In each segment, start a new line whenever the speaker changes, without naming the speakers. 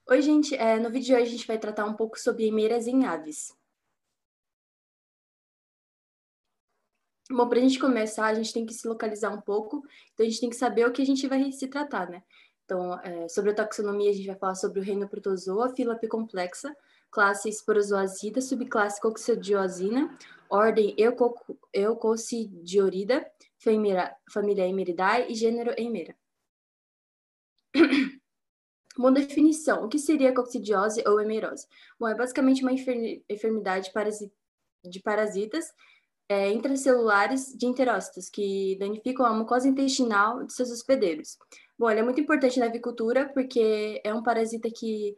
Oi, gente. No vídeo de hoje a gente vai tratar um pouco sobre eimeras em aves. Bom, para a gente começar, a gente tem que se localizar um pouco, então a gente tem que saber o que a gente vai se tratar, né? Então, sobre a taxonomia, a gente vai falar sobre o reino Protozoa, fila Apicomplexa, classe Sporozoazida, subclasse Coccidiosina, ordem Eucocidiorida, família Eimeridae e gênero Eimera. Uma definição. O que seria coccidiose ou hemerose? Bom, é basicamente uma enfermidade de parasitas intracelulares de enterócitos, que danificam a mucosa intestinal de seus hospedeiros. Bom, ele é muito importante na avicultura porque é um parasita que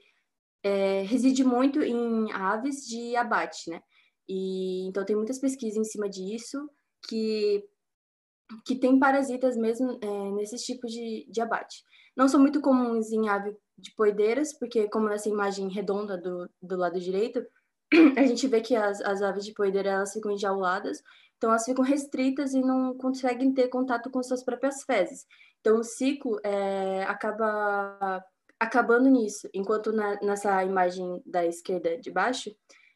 reside muito em aves de abate, né? E então tem muitas pesquisas em cima disso que tem parasitas mesmo nesses tipos de abate. Não são muito comuns em ave de poedeiras, porque como nessa imagem redonda do lado direito, a gente vê que as aves de poedeira elas ficam enjauladas, então elas ficam restritas e não conseguem ter contato com suas próprias fezes. Então o ciclo acaba acabando nisso, enquanto nessa imagem da esquerda de baixo,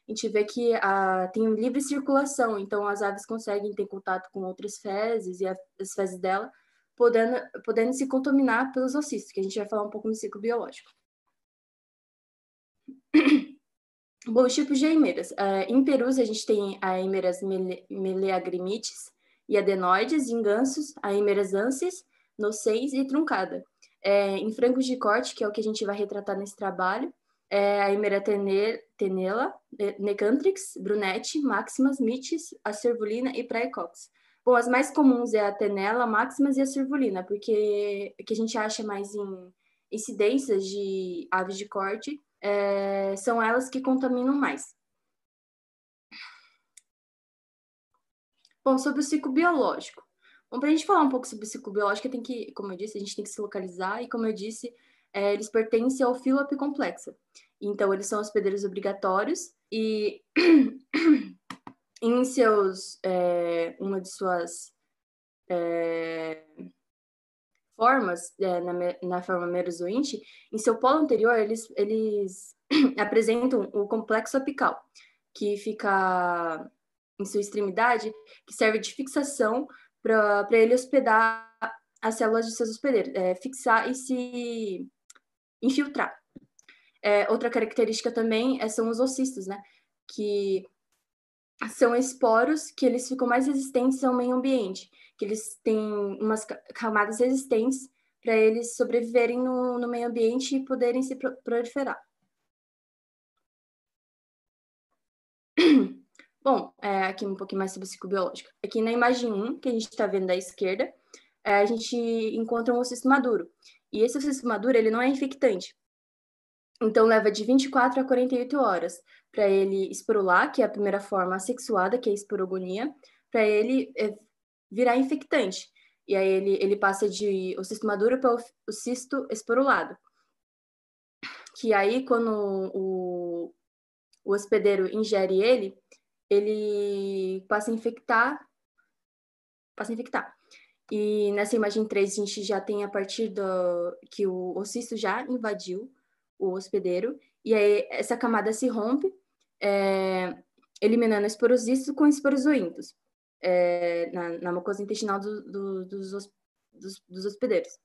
a gente vê que tem livre circulação, então as aves conseguem ter contato com outras fezes e as fezes dela podendo se contaminar pelos ocistos, que a gente vai falar um pouco no ciclo biológico. Bom, os tipos de eimeras. Em perus, a gente tem a eimeras meleagrimites e adenoides, em gansos, a eimeras ansis, nocens e truncada. Em frangos de corte, que é o que a gente vai retratar nesse trabalho, a eimera tenela, necantrix, brunete, maximas, mitis, a cervulina e praecox. Bom, as mais comuns é a tenela, maximas e a cervulina, porque que a gente acha mais em incidências de aves de corte, são elas que contaminam mais. Bom, sobre o ciclo biológico. Bom, para a gente falar um pouco sobre o ciclo biológico, tem que, como eu disse, a gente tem que se localizar, e como eu disse, eles pertencem ao filo apicomplexa. Então, eles são hospedeiros obrigatórios, e em uma de suas formas, na forma merozointe, em seu polo anterior, eles apresentam o complexo apical, que fica em sua extremidade, que serve de fixação para ele hospedar as células de seus hospedeiros, fixar e se infiltrar. Outra característica também são os ocistos, né? Que são esporos que eles ficam mais resistentes ao meio ambiente, que eles têm umas camadas resistentes para eles sobreviverem no meio ambiente e poderem se proliferar. Bom, aqui um pouquinho mais sobre o ciclo biológico. Aqui na imagem 1, que a gente está vendo da esquerda, a gente encontra um ocisto maduro. E esse ocisto maduro, ele não é infectante. Então, leva de 24 a 48 horas para ele esporular, que é a primeira forma assexuada, que é a esporogonia, para ele virar infectante. E aí ele passa de o cisto maduro para o cisto esporulado. Que aí, quando o hospedeiro ingere ele passa a infectar. E nessa imagem 3, a gente já tem a partir que o cisto já invadiu o hospedeiro, e aí essa camada se rompe, eliminando esporocisto com esporozoíntons na mucosa intestinal dos hospedeiros.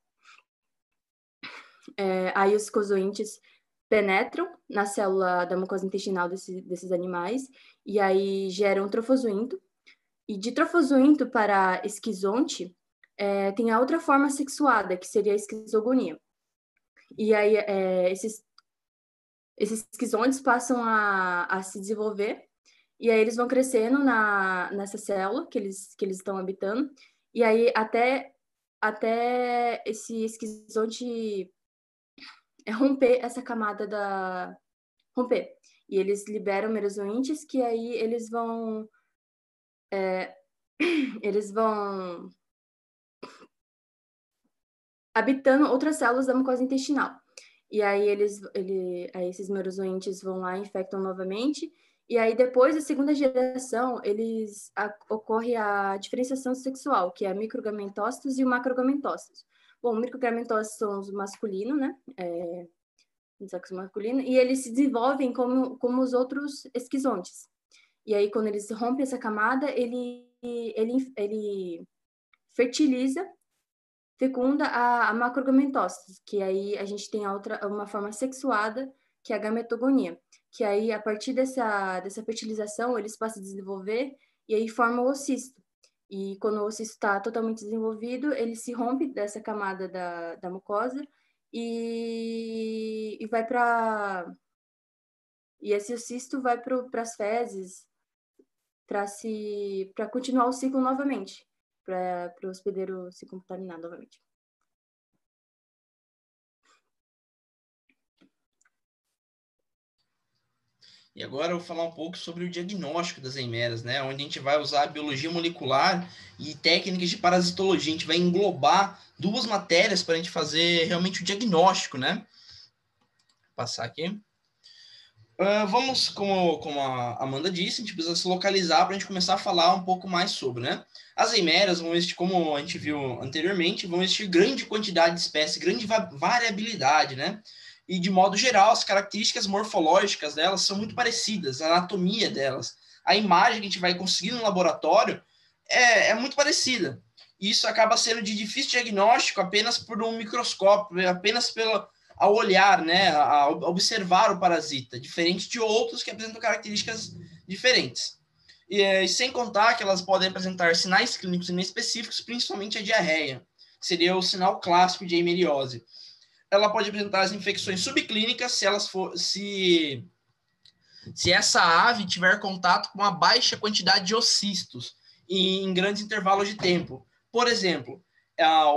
Aí os cozoíntes penetram na célula da mucosa intestinal desses animais, e aí geram trofozoínto. E de trofozoínto para esquizonte, tem a outra forma sexuada, que seria a esquizogonia. E aí esses esquizontes passam a se desenvolver, e aí eles vão crescendo nessa célula que eles estão habitando, e aí até esse esquizonte romper essa camada romper. E eles liberam merozoítes, que aí eles vão habitando outras células da mucosa intestinal. E aí aí esses merozoítes vão lá e infectam novamente. E aí depois da segunda geração, ocorre a diferenciação sexual, que é microgametócitos e o macrogametócitos. Bom, microgametócitos são os masculinos, né? no sexo masculino, e eles se desenvolvem como os outros esquizontes. E aí, quando eles rompem essa camada, ele fertiliza, fecunda a macrogametose, que aí a gente tem uma forma sexuada, que é a gametogonia, que aí, a partir dessa fertilização, eles passam a desenvolver e aí forma o ocisto. E quando o ocisto está totalmente desenvolvido, ele se rompe dessa camada da mucosa e vai para... E esse cisto vai para as fezes, para continuar o ciclo novamente, para o hospedeiro se contaminar novamente.
E agora eu vou falar um pouco sobre o diagnóstico das eimeras, né? Onde a gente vai usar a biologia molecular e técnicas de parasitologia. A gente vai englobar duas matérias para a gente fazer realmente o diagnóstico, né? Vou passar aqui. Vamos, como a Amanda disse, a gente precisa se localizar para a gente começar a falar um pouco mais sobre, né? As eimeras vão existir, como a gente viu anteriormente, vão existir grande quantidade de espécies, grande variabilidade, né? E, de modo geral, as características morfológicas delas são muito parecidas, a anatomia delas. A imagem que a gente vai conseguir no laboratório é muito parecida. E isso acaba sendo de difícil diagnóstico apenas por um microscópio, apenas ao olhar, né, a observar o parasita, diferente de outros que apresentam características diferentes. E sem contar que elas podem apresentar sinais clínicos inespecíficos, principalmente a diarreia, que seria o sinal clássico de eimeriose. Ela pode apresentar as infecções subclínicas se essa ave tiver contato com uma baixa quantidade de ocistos em grandes intervalos de tempo. Por exemplo,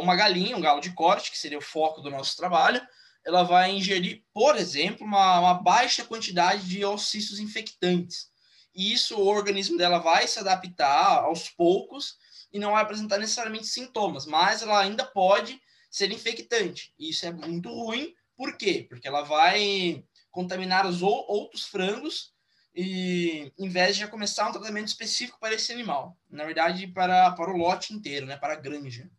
uma galinha, um galo de corte, que seria o foco do nosso trabalho, ela vai ingerir, por exemplo, uma baixa quantidade de ocistos infectantes. E isso, o organismo dela vai se adaptar aos poucos e não vai apresentar necessariamente sintomas, mas ela ainda pode ser infectante. E isso é muito ruim. Por quê? Porque ela vai contaminar os outros frangos e, em vez de já começar um tratamento específico para esse animal. Na verdade, para o lote inteiro, né? Para a granja.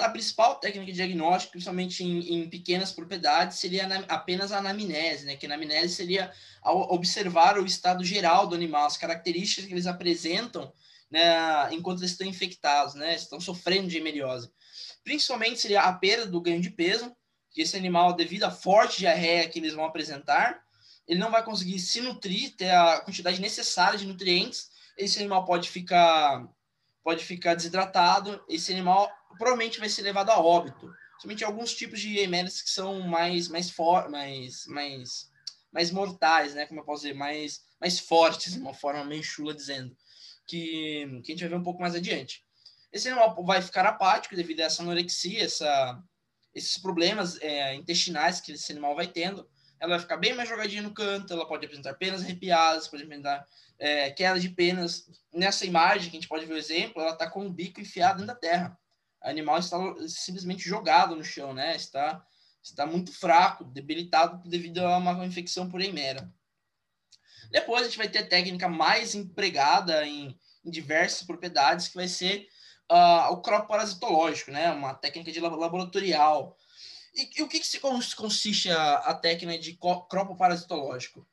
A principal técnica de diagnóstico, principalmente em pequenas propriedades, seria apenas a anamnese, né? Que a anamnese seria observar o estado geral do animal, as características que eles apresentam, né, enquanto eles estão infectados, né? Estão sofrendo de eimeriose. Principalmente seria a perda do ganho de peso, que esse animal, devido à forte diarreia que eles vão apresentar, ele não vai conseguir se nutrir, ter a quantidade necessária de nutrientes. Esse animal pode ficar desidratado, esse animal provavelmente vai ser levado a óbito. Somente alguns tipos de eimerias que são mais mortais, né? Como eu posso dizer, mais fortes, de uma forma meio chula dizendo, que a gente vai ver um pouco mais adiante. Esse animal vai ficar apático devido a essa anorexia, esses problemas intestinais que esse animal vai tendo. Ela vai ficar bem mais jogadinha no canto, ela pode apresentar penas arrepiadas, pode apresentar queda de penas. Nessa imagem, que a gente pode ver o exemplo, ela está com o bico enfiado dentro da terra. O animal está simplesmente jogado no chão, né? Está muito fraco, debilitado devido a uma infecção por eimera. Depois a gente vai ter a técnica mais empregada em diversas propriedades, que vai ser o cropo parasitológico, né? Uma técnica de laboratorial. E o que consiste a técnica de cropo parasitológico?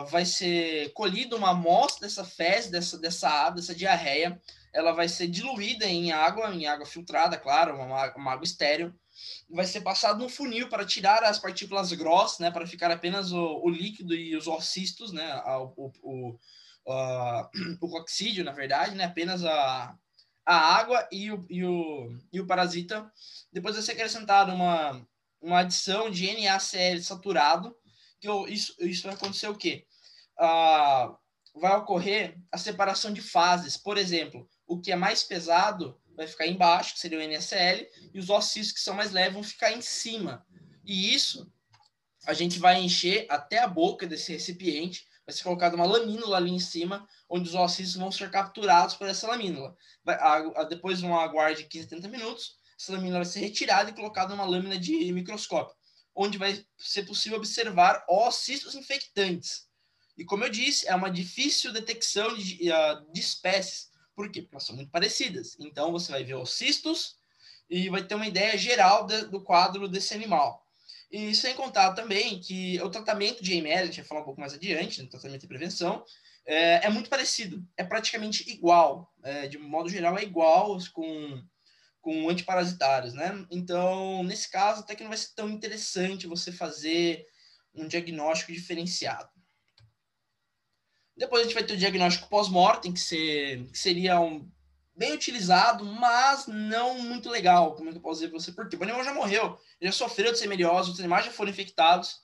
Vai ser colhida uma amostra dessa fezes, dessa diarreia, ela vai ser diluída em água filtrada, claro, uma água estéril, vai ser passado no funil para tirar as partículas grossas, né, para ficar apenas o líquido e os ocistos, né, o oxídio, na verdade, né, apenas a água e o parasita. Depois vai ser acrescentado uma adição de NaCl saturado, que isso vai acontecer o quê? Vai ocorrer a separação de fases. Por exemplo, o que é mais pesado vai ficar embaixo, que seria o NaCl, e os ocistos que são mais leves vão ficar em cima. E isso a gente vai encher até a boca desse recipiente, vai ser colocada uma lamínula ali em cima, onde os ocistos vão ser capturados por essa lamínula. Depois de uma aguarde de 15 a 30 minutos, essa lamínula vai ser retirada e colocada numa lâmina de microscópio, onde vai ser possível observar ocistos infectantes. E como eu disse, é uma difícil detecção de espécies. Por quê? Porque elas são muito parecidas. Então, você vai ver ocistos e vai ter uma ideia geral do quadro desse animal. E sem contar também que o tratamento de Eimerias, a gente vai falar um pouco mais adiante, no tratamento e prevenção, é muito parecido, é praticamente igual, de modo geral é igual com antiparasitários, né? Então, nesse caso, até que não vai ser tão interessante você fazer um diagnóstico diferenciado. Depois a gente vai ter o diagnóstico pós-mortem, que seria bem utilizado, mas não muito legal. Como é que eu posso dizer para você? Porque o animal já morreu, já sofreu de semeriose, os animais já foram infectados.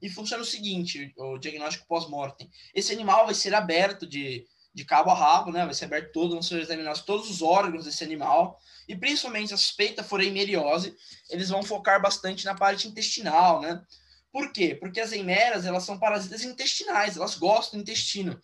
E funciona o seguinte, o diagnóstico pós-mortem. Esse animal vai ser aberto de cabo a rabo, né? Vai ser aberto todo, vão ser examinados todos os órgãos desse animal. E principalmente se a suspeita for eimeriose, eles vão focar bastante na parte intestinal, né? Por quê? Porque as eimeras, elas são parasitas intestinais, elas gostam do intestino.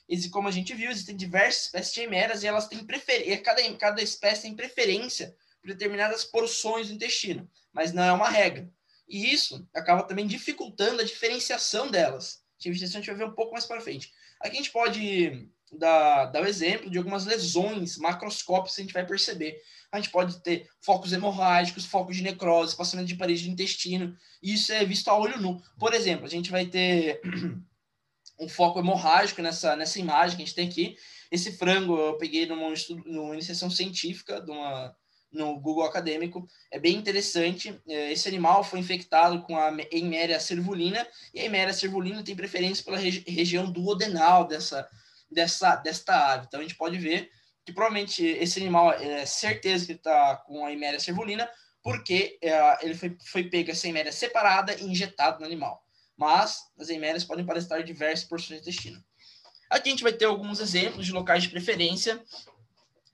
E como a gente viu, existem diversas espécies de eimeras e elas têm preferência, cada espécie tem preferência por determinadas porções do intestino, mas não é uma regra. E isso acaba também dificultando a diferenciação delas. A gente vai ver um pouco mais para frente. Aqui a gente pode dar o exemplo de algumas lesões macroscópicas que a gente vai perceber. A gente pode ter focos hemorrágicos, focos de necrose, passamento de parede de intestino, e isso é visto a olho nu. Por exemplo, a gente vai ter um foco hemorrágico nessa imagem que a gente tem aqui. Esse frango eu peguei numa iniciação científica no Google Acadêmico. É bem interessante. Esse animal foi infectado com a Eimeria cervulina, e a Eimeria cervulina tem preferência pela região duodenal desta ave. Então a gente pode ver que provavelmente esse animal é certeza que está com a Eimeria cervulina, porque ele foi pego essa Eimeria separada e injetado no animal. Mas as eimerias podem parasitar diversas porções do intestino. Aqui a gente vai ter alguns exemplos de locais de preferência.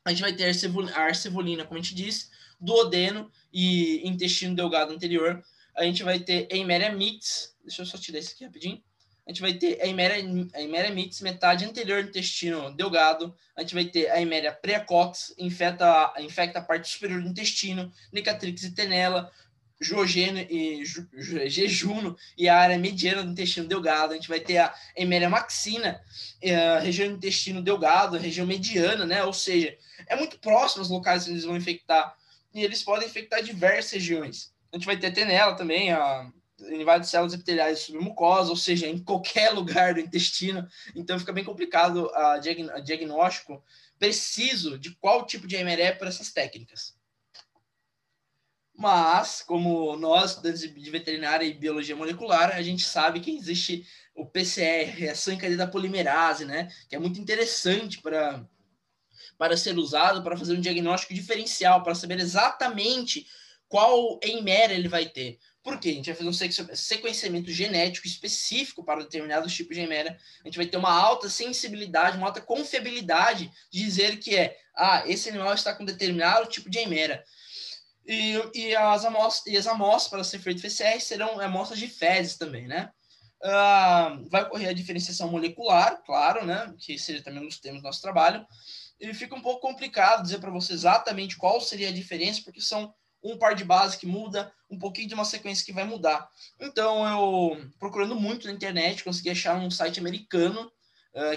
A gente vai ter a arcevolina, como a gente disse, duodeno e intestino delgado anterior. A gente vai ter a Eimeria mites, deixa eu só tirar isso aqui rapidinho. A gente vai ter a Eimeria mites, metade anterior do intestino delgado. A gente vai ter a Eimeria precox, infecta a parte superior do intestino, Nicatrix e tenella, jejuno e a área mediana do intestino delgado. A gente vai ter a Eimeria maxina, a região do intestino delgado, a região mediana, né? Ou seja, é muito próximo aos locais onde eles vão infectar, e eles podem infectar diversas regiões. A gente vai ter a tenella também, invade células epiteliais submucosas, ou seja, em qualquer lugar do intestino. Então fica bem complicado a diagnóstico preciso de qual tipo de Eimeria é por essas técnicas. Mas, como nós, estudantes de veterinária e biologia molecular, a gente sabe que existe o PCR, reação em cadeia da polimerase, né? Que é muito interessante para ser usado para fazer um diagnóstico diferencial, para saber exatamente qual Eimeria ele vai ter. Por quê? A gente vai fazer um sequenciamento genético específico para determinados tipos de Eimeria. A gente vai ter uma alta sensibilidade, uma alta confiabilidade de dizer que esse animal está com determinado tipo de Eimeria. E as amostras para ser feito PCR serão amostras de fezes também, né? Vai ocorrer a diferenciação molecular, claro, né? Que seria também um dos temas do nosso trabalho. E fica um pouco complicado dizer para você exatamente qual seria a diferença, porque são um par de base que muda, um pouquinho de uma sequência que vai mudar. Então, eu, procurando muito na internet, consegui achar um site americano,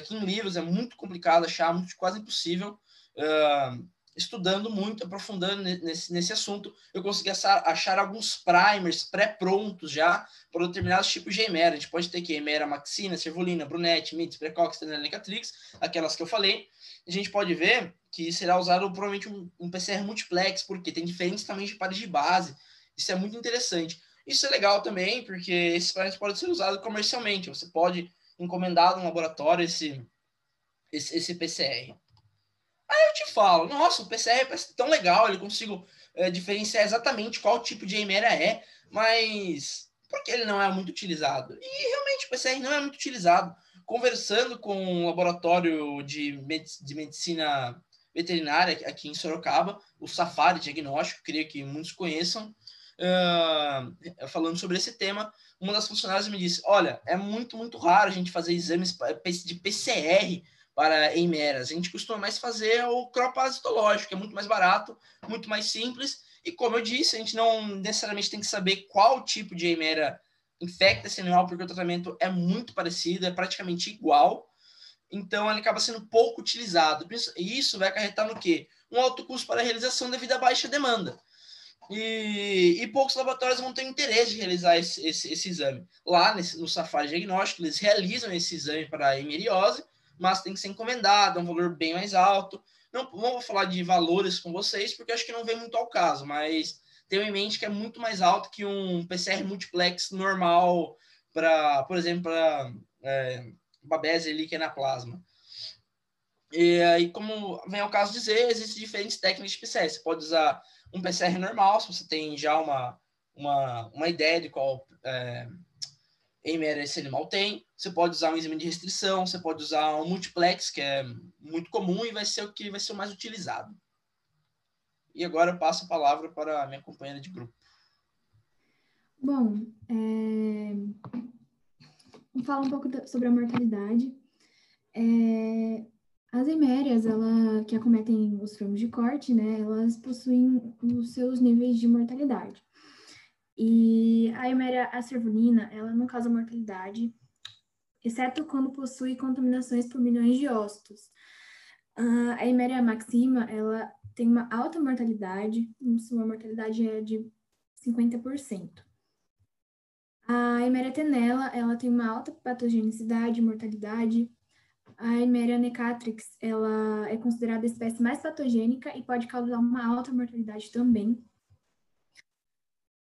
que em livros é muito complicado achar, quase impossível. Estudando muito, aprofundando nesse assunto, eu consegui achar alguns primers pré-prontos já para determinados tipos de Eimeria. A gente pode ter aqui Eimeria maxina, cervulina, brunete, mites, precox, tenella, Nicatrix, aquelas que eu falei. A gente pode ver que será usado provavelmente um PCR multiplex, porque tem diferentes tamanhos de pares de base. Isso é muito interessante. Isso é legal também, porque esses primers podem ser usados comercialmente. Você pode encomendar no laboratório esse PCR. Eu te falo, nossa, o PCR parece tão legal, eu consigo diferenciar exatamente qual tipo de Eimeria é, mas por que ele não é muito utilizado? E realmente o PCR não é muito utilizado. Conversando com um laboratório de medicina veterinária aqui em Sorocaba, o Safari Diagnóstico, creio que muitos conheçam, falando sobre esse tema, uma das funcionárias me disse, olha, é muito, muito raro a gente fazer exames de PCR para Eimerias. A gente costuma mais fazer o croparasitológico, que é muito mais barato, muito mais simples, e como eu disse, a gente não necessariamente tem que saber qual tipo de Eimeria infecta esse animal, porque o tratamento é muito parecido, é praticamente igual, então ele acaba sendo pouco utilizado. E isso vai acarretar no quê? Um alto custo para a realização devido à baixa demanda. E poucos laboratórios vão ter interesse de realizar esse exame. Lá no Safari Diagnóstico, eles realizam esse exame para a hemeriose, mas tem que ser encomendado, é um valor bem mais alto. Não vou falar de valores com vocês, porque acho que não vem muito ao caso, mas tenham em mente que é muito mais alto que um PCR multiplex normal para, por exemplo, para babese ali que é na plasma. E aí, como vem ao caso dizer, existem diferentes técnicas de PCR. Você pode usar um PCR normal, se você tem já uma ideia de qual hemera esse animal tem. Você pode usar um exame de restrição, você pode usar um multiplex, que é muito comum e vai ser o que vai ser o mais utilizado. E agora eu passo a palavra para a minha companheira de grupo.
Bom, vou falar um pouco sobre a mortalidade. As hemérias, que acometem os frangos de corte, né, elas possuem os seus níveis de mortalidade. E a heméria acervulina, ela não causa mortalidade, exceto quando possui contaminações por milhões de ócitos. A heméria maxima, ela tem uma alta mortalidade, sua mortalidade é de 50%. A heméria tenella, ela tem uma alta patogenicidade e mortalidade. A Heméria necatrix, ela é considerada a espécie mais patogênica e pode causar uma alta mortalidade também.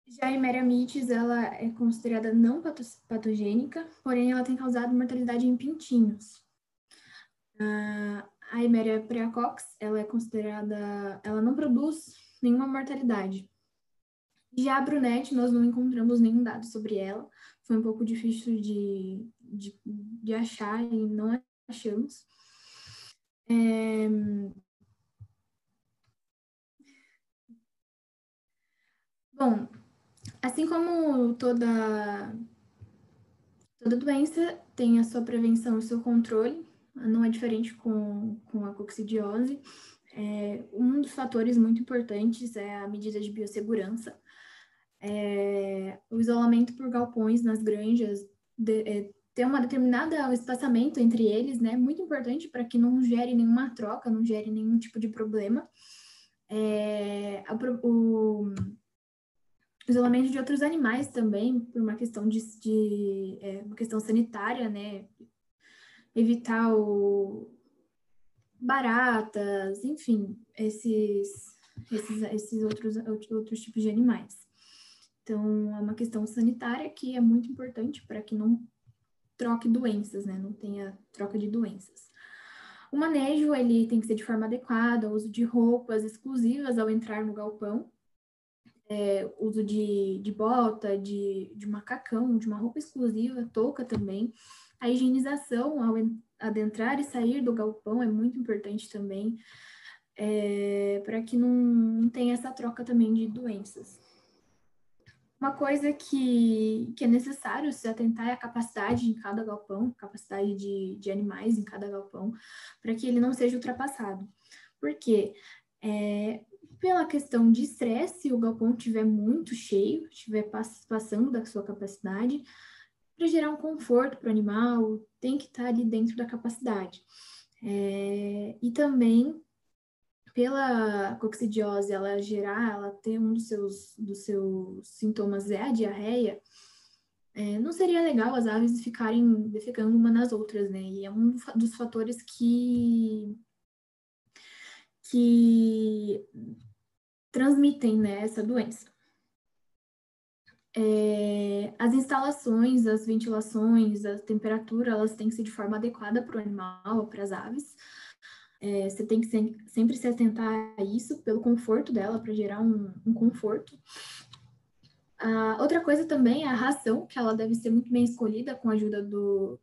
Já a Heméria mitis, ela é considerada não patogênica, porém ela tem causado mortalidade em pintinhos. A Heméria preacox, ela é considerada, ela não produz nenhuma mortalidade. Já a Brunete, nós não encontramos nenhum dado sobre ela, foi um pouco difícil de achar e não achamos. Bom, assim como toda doença tem a sua prevenção e o seu controle, não é diferente com a coccidiose. Um dos fatores muito importantes é a medida de biossegurança. O isolamento por galpões nas granjas, ter uma determinada espaçamento entre eles, né, muito importante para que não gere nenhuma troca, não gere nenhum tipo de problema. O isolamento de outros animais também, por uma questão uma questão sanitária, né, evitar baratas, enfim, esses outros tipos de animais. Então, é uma questão sanitária que é muito importante para que não troque doenças, né? Não tenha troca de doenças. O manejo, ele tem que ser de forma adequada, o uso de roupas exclusivas ao entrar no galpão, uso de bota, de macacão, de uma roupa exclusiva, touca também. A higienização ao adentrar e sair do galpão é muito importante também, para que não tenha essa troca também de doenças. Uma coisa que é necessário se atentar é a capacidade em cada galpão, capacidade de animais em cada galpão, para que ele não seja ultrapassado. Por quê? Pela questão de estresse, se o galpão estiver muito cheio, estiver passando da sua capacidade, para gerar um conforto para o animal, tem que estar ali dentro da capacidade. E também pela coccidiose, ela ter um dos seus sintomas é a diarreia, não seria legal as aves ficarem defecando uma nas outras, né? E é um dos fatores que transmitem, né, essa doença. As instalações, as ventilações, a temperatura, elas têm que ser de forma adequada para o animal, para as aves. Você tem que sempre se atentar a isso, pelo conforto dela, para gerar um conforto. Outra coisa também é a ração, que ela deve ser muito bem escolhida com a ajuda do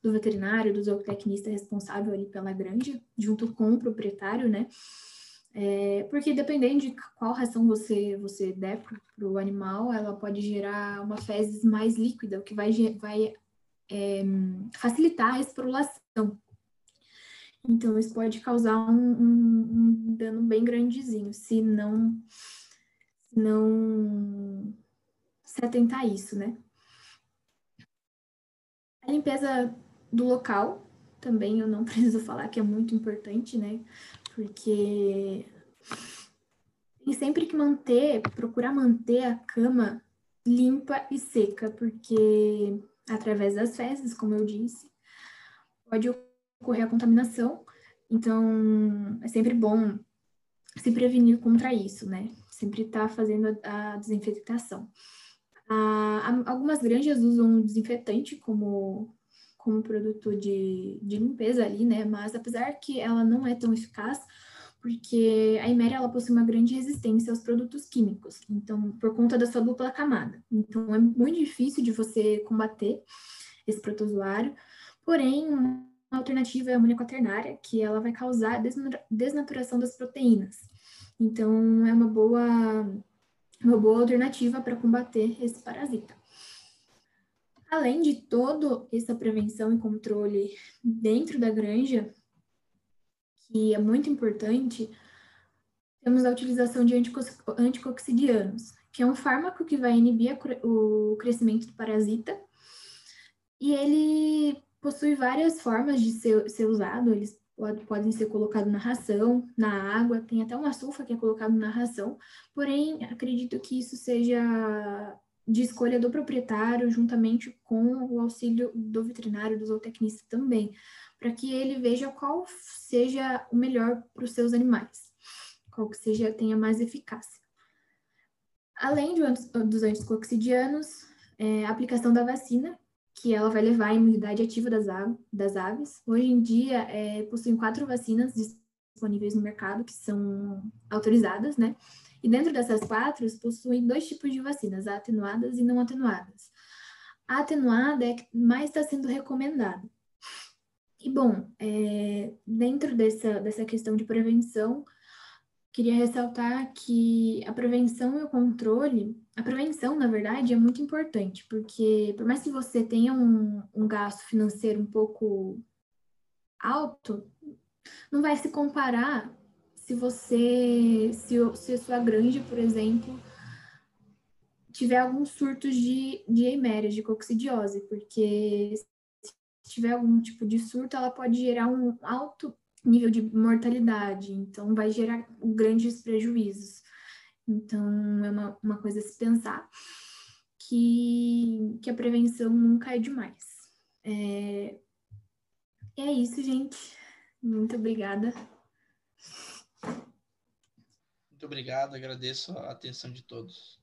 veterinário, do zootecnista responsável ali pela granja, junto com o proprietário, né? Porque dependendo de qual ração você der para o animal, ela pode gerar uma fezes mais líquida, o que vai facilitar a esporulação. Então, isso pode causar um dano bem grandezinho, se não se atentar a isso, né? A limpeza do local, também eu não preciso falar que é muito importante, né? Porque tem sempre que procurar manter a cama limpa e seca, porque através das fezes, como eu disse, pode ocorrer a contaminação. Então, é sempre bom se prevenir contra isso, né? Sempre estar fazendo a desinfectação. Algumas granjas usam desinfetante como produto de limpeza ali, né? Mas apesar que ela não é tão eficaz, porque a Iméria ela possui uma grande resistência aos produtos químicos, então por conta da sua dupla camada. Então é muito difícil de você combater esse protozoário. Porém, uma alternativa é a amonia quaternária, que ela vai causar desnaturação das proteínas. Então é uma boa alternativa para combater esse parasita. Além de toda essa prevenção e controle dentro da granja, que é muito importante, temos a utilização de anticoccidianos, que é um fármaco que vai inibir o crescimento do parasita, e ele possui várias formas de ser usado, eles podem ser colocados na ração, na água, tem até uma sulfa que é colocado na ração, porém, acredito que isso seja de escolha do proprietário, juntamente com o auxílio do veterinário, do zootecnista também, para que ele veja qual seja o melhor para os seus animais, qual que tenha mais eficácia. Além dos anticoccidianos, a aplicação da vacina, que ela vai levar a imunidade ativa das aves. Hoje em dia, possuem 4 vacinas disponíveis no mercado, que são autorizadas, né? E dentro dessas 4, possuem 2 tipos de vacinas, atenuadas e não atenuadas. A atenuada é a que mais está sendo recomendada. E, bom, dentro dessa questão de prevenção, queria ressaltar que a prevenção e o controle, a prevenção, na verdade, é muito importante, porque por mais que você tenha um gasto financeiro um pouco alto, não vai se comparar se a sua granja, por exemplo, tiver alguns surtos de eiméria, de coccidiose, porque se tiver algum tipo de surto, ela pode gerar um alto nível de mortalidade, então vai gerar grandes prejuízos. Então, é uma coisa a se pensar que a prevenção nunca é demais. É isso, gente. Muito obrigada.
Muito obrigado, agradeço a atenção de todos.